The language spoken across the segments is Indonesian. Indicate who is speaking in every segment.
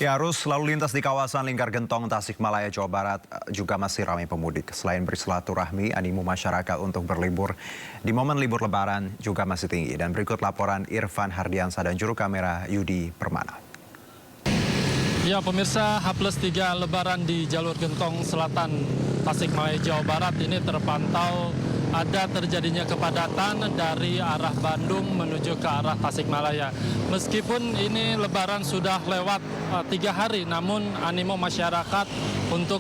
Speaker 1: Ya, arus lalu lintas di kawasan Lingkar Gentong, Tasikmalaya, Jawa Barat juga masih ramai pemudik. Selain bersilaturahmi, animo masyarakat untuk berlibur di momen libur Lebaran juga masih tinggi. Dan berikut laporan Irfan Hardiansa dan juru kamera Yudi Permana.
Speaker 2: Ya, pemirsa, H+3 Lebaran di jalur Gentong Selatan, Tasikmalaya, Jawa Barat ini terpantau ada terjadinya kepadatan dari arah Bandung menuju ke arah Tasikmalaya. Meskipun ini Lebaran sudah lewat 3 hari, namun animo masyarakat untuk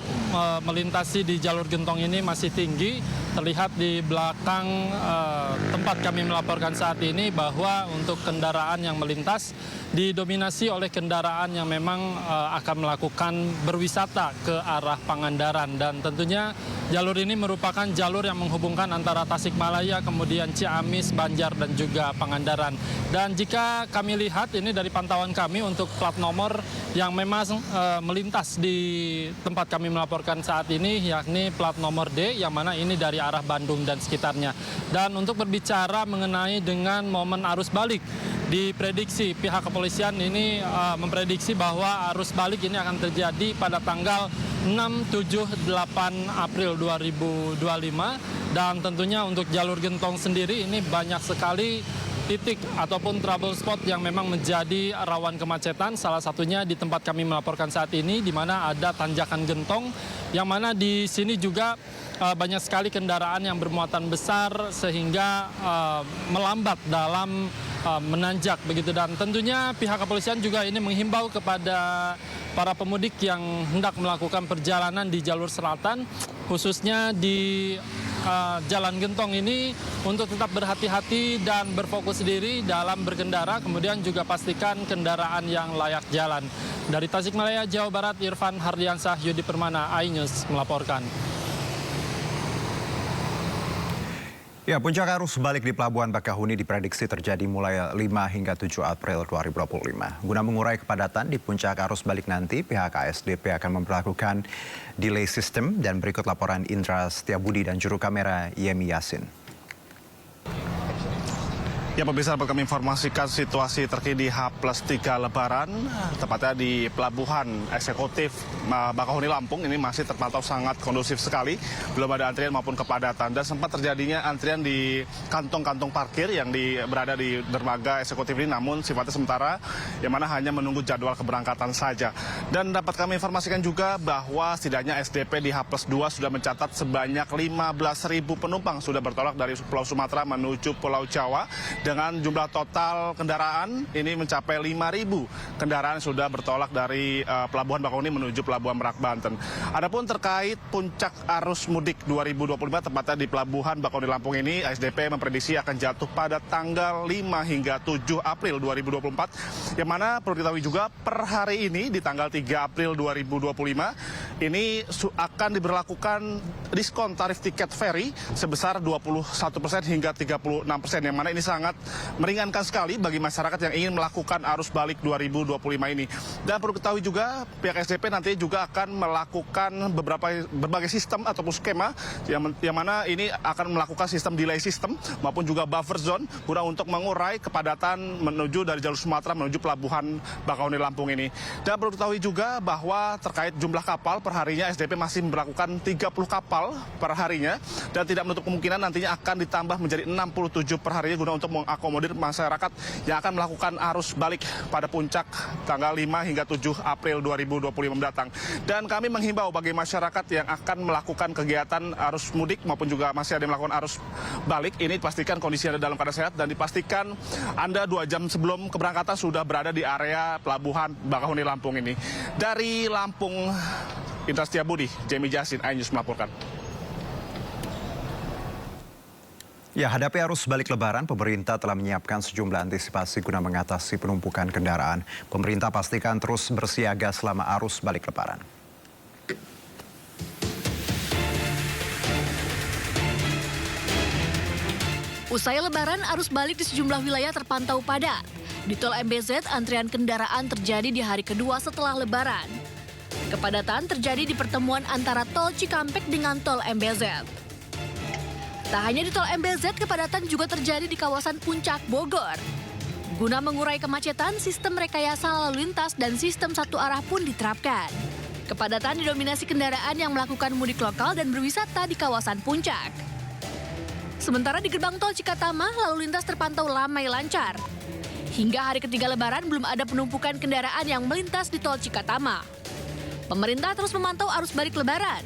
Speaker 2: melintasi di jalur Gentong ini masih tinggi. Terlihat di belakang tempat kami melaporkan saat ini bahwa untuk kendaraan yang melintas didominasi oleh kendaraan yang memang akan melakukan berwisata ke arah Pangandaran. Dan tentunya jalur ini merupakan jalur yang menghubungkan antara Tasikmalaya, kemudian Ciamis, Banjar, dan juga Pangandaran. Dan jika kami lihat ini dari pantauan kami untuk plat nomor yang memang melintas di tempat kami melaporkan saat ini, yakni plat nomor D, yang mana ini dari arah Bandung dan sekitarnya. Dan untuk berbicara mengenai dengan momen arus balik, diprediksi pihak kepolisian ini memprediksi bahwa arus balik ini akan terjadi pada tanggal 6, 7, 8 April 2025. Dan tentunya untuk jalur Gentong sendiri ini banyak sekali titik ataupun trouble spot yang memang menjadi rawan kemacetan. Salah satunya di tempat kami melaporkan saat ini, di mana ada tanjakan Gentong, yang mana di sini juga banyak sekali kendaraan yang bermuatan besar sehingga melambat dalam menanjak begitu. Dan tentunya pihak kepolisian juga ini menghimbau kepada para pemudik yang hendak melakukan perjalanan di jalur selatan, khususnya di Jalan Gentong ini, untuk tetap berhati-hati dan berfokus diri dalam berkendara, kemudian juga pastikan kendaraan yang layak jalan. Dari Tasikmalaya, Jawa Barat, Irfan Hardiansa, Yudi Permana, iNews melaporkan.
Speaker 1: Ya, puncak arus balik di Pelabuhan Bakahuni diprediksi terjadi mulai 5 hingga 7 April 2025. Guna mengurai kepadatan di puncak arus balik nanti, pihak ASDP akan memperlakukan delay system. Dan berikut laporan Indra Setiabudi dan juru kamera Yemi Yasin.
Speaker 3: Ya, pemirsa, dapat kami informasikan situasi terkini H+3 Lebaran, tepatnya di Pelabuhan Eksekutif Bakahuni, Lampung. Ini masih terpantau sangat kondusif sekali, belum ada antrian maupun kepadatan. Dan sempat terjadinya antrian di kantong-kantong parkir yang berada di dermaga eksekutif ini, namun sifatnya sementara, yang mana hanya menunggu jadwal keberangkatan saja. Dan dapat kami informasikan juga bahwa setidaknya SDP di H+2 sudah mencatat sebanyak 15.000 penumpang sudah bertolak dari Pulau Sumatera menuju Pulau Jawa, dengan jumlah total kendaraan ini mencapai 5.000 kendaraan sudah bertolak dari Pelabuhan Bakahuni menuju Pelabuhan Merak, Banten. Adapun terkait puncak arus mudik 2025 tepatnya di Pelabuhan Bakahuni, Lampung ini, ASDP memprediksi akan jatuh pada tanggal 5 hingga 7 April 2024. Yang mana perlu diketahui juga per hari ini di tanggal 3 April 2025 ini akan diberlakukan diskon tarif tiket ferry sebesar 21% hingga 36%, yang mana ini sangat meringankan sekali bagi masyarakat yang ingin melakukan arus balik 2025 ini. Dan perlu ketahui juga pihak SDP nanti juga akan melakukan berbagai sistem ataupun skema yang mana ini akan melakukan sistem delay system maupun juga buffer zone guna untuk mengurai kepadatan menuju dari jalur Sumatera menuju Pelabuhan Bakahuni, Lampung ini. Dan perlu ketahui juga bahwa terkait jumlah kapal per harinya, SDP masih memperlakukan 30 kapal per harinya dan tidak menutup kemungkinan nantinya akan ditambah menjadi 67 per harinya guna untuk mengakomodir masyarakat yang akan melakukan arus balik pada puncak tanggal 5 hingga 7 April 2025 mendatang. Dan kami menghimbau bagi masyarakat yang akan melakukan kegiatan arus mudik maupun juga masih ada yang melakukan arus balik, ini pastikan kondisi Anda dalam keadaan sehat dan dipastikan Anda 2 jam sebelum keberangkatan sudah berada di area Pelabuhan Bakahuni, Lampung ini. Dari Lampung, Indra Setiabudi, Yemi Yasin, iNews melaporkan.
Speaker 1: Ya, hadapi arus balik Lebaran, pemerintah telah menyiapkan sejumlah antisipasi guna mengatasi penumpukan kendaraan. Pemerintah pastikan terus bersiaga selama arus balik Lebaran.
Speaker 4: Usai Lebaran, arus balik di sejumlah wilayah terpantau padat. Di Tol MBZ, antrian kendaraan terjadi di hari kedua setelah Lebaran. Kepadatan terjadi di pertemuan antara Tol Cikampek dengan Tol MBZ. Tak hanya di Tol MBZ, kepadatan juga terjadi di kawasan Puncak Bogor. Guna mengurai kemacetan, sistem rekayasa lalu lintas dan sistem satu arah pun diterapkan. Kepadatan didominasi kendaraan yang melakukan mudik lokal dan berwisata di kawasan Puncak. Sementara di gerbang tol Cikatama, lalu lintas terpantau ramai lancar. Hingga hari ketiga Lebaran belum ada penumpukan kendaraan yang melintas di tol Cikatama. Pemerintah terus memantau arus balik Lebaran.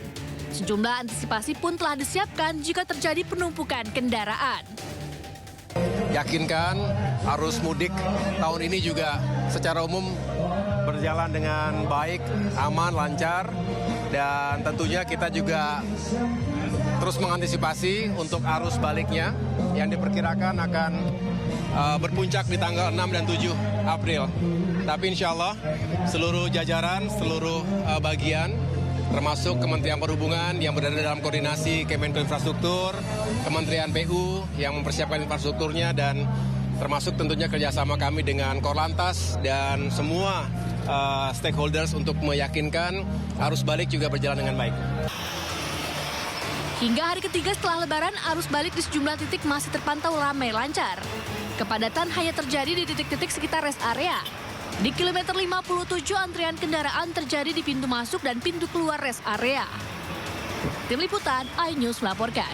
Speaker 4: Sejumlah antisipasi pun telah disiapkan jika terjadi penumpukan kendaraan.
Speaker 5: Yakinkan arus mudik tahun ini juga secara umum berjalan dengan baik, aman, lancar, dan tentunya kita juga terus mengantisipasi untuk arus baliknya yang diperkirakan akan berpuncak di tanggal 6 dan 7 April. Tapi insya Allah seluruh jajaran, seluruh bagian, termasuk Kementerian Perhubungan yang berada dalam koordinasi Kemenko Infrastruktur, Kementerian PU yang mempersiapkan infrastrukturnya, dan termasuk tentunya kerjasama kami dengan Korlantas dan semua stakeholders untuk meyakinkan arus balik juga berjalan dengan baik.
Speaker 4: Hingga hari ketiga setelah Lebaran, arus balik di sejumlah titik masih terpantau ramai lancar. Kepadatan hanya terjadi di titik-titik sekitar rest area. Di kilometer 57, antrian kendaraan terjadi di pintu masuk dan pintu keluar rest area. Tim Liputan, iNews melaporkan.